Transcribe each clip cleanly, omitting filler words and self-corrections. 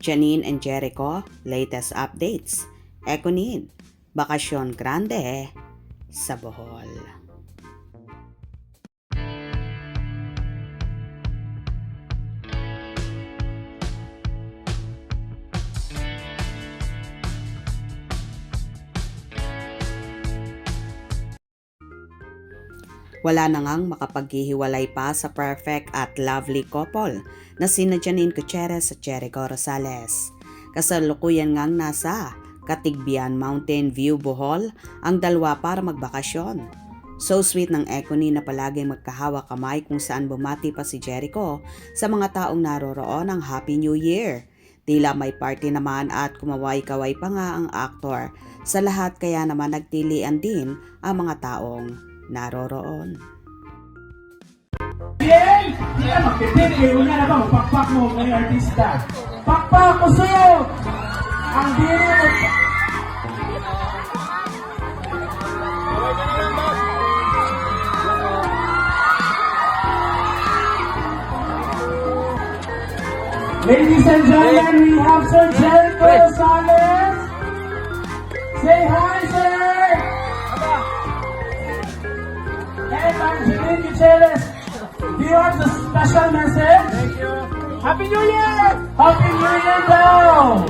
Janine and Jericho, latest updates. Ekonin, bakasyon grande sa Bohol. Wala na ngang makapaghihiwalay pa sa perfect at lovely couple na sina Janine Gutierrez at Jericho Rosales. Kasalukuyan ngang nasa Katigbian Mountain View, Bohol ang dalawa para magbakasyon. So sweet ng Ekonin na palaging magkahawak kamay kung saan bumati pa si Jericho sa mga taong naroroon ng Happy New Year. Tila may party naman at kumaway-kaway pa nga ang aktor sa lahat, kaya naman nagtilian din ang mga taong naroroon. Bien! Hindi ka magpipili. Una na ba, magpakpak mo kay artista. Pakpak ko sa'yo! Ang diri mo. Ladies and gentlemen, we have Sir Jericho Rosales. Say hi, sir! And I'm Janine Gutierrez. Do you have the special message? Thank you. Happy New Year! Happy New Year daw!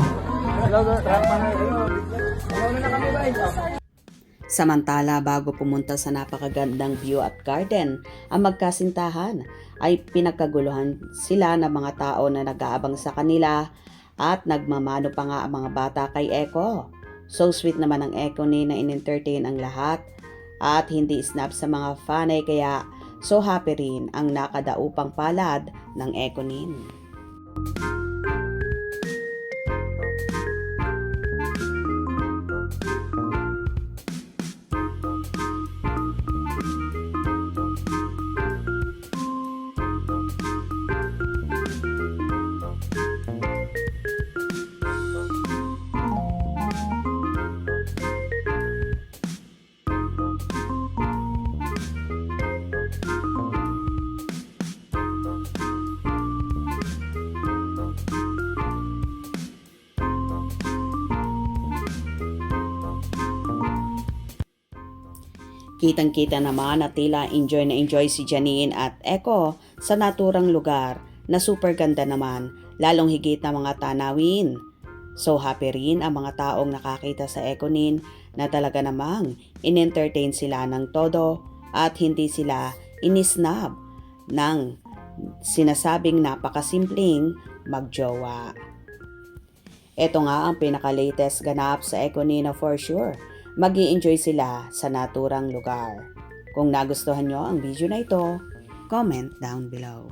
Samantala, bago pumunta sa napakagandang view at garden, ang magkasintahan ay pinagkaguluhan sila ng mga tao na nag-aabang sa kanila at nagmamano pa nga ang mga bata kay Eko. So sweet naman ang Ekonin na in-entertain ang lahat at hindi snap sa mga fanay, kaya so happy rin ang nakadaupang palad ng Ekonin. Kitang-kita naman na tila enjoy na enjoy si Janine at Eko sa naturang lugar na super ganda naman, lalong higit na mga tanawin. So happy rin ang mga taong nakakita sa Ekonin na talaga namang in-entertain sila ng todo at hindi sila inisnab ng sinasabing napakasimpleng magjowa. Ito nga ang pinaka-latest ganap sa Ekonin na for sure mag-i-enjoy sila sa naturang lugar. Kung nagustuhan nyo ang video na ito, comment down below.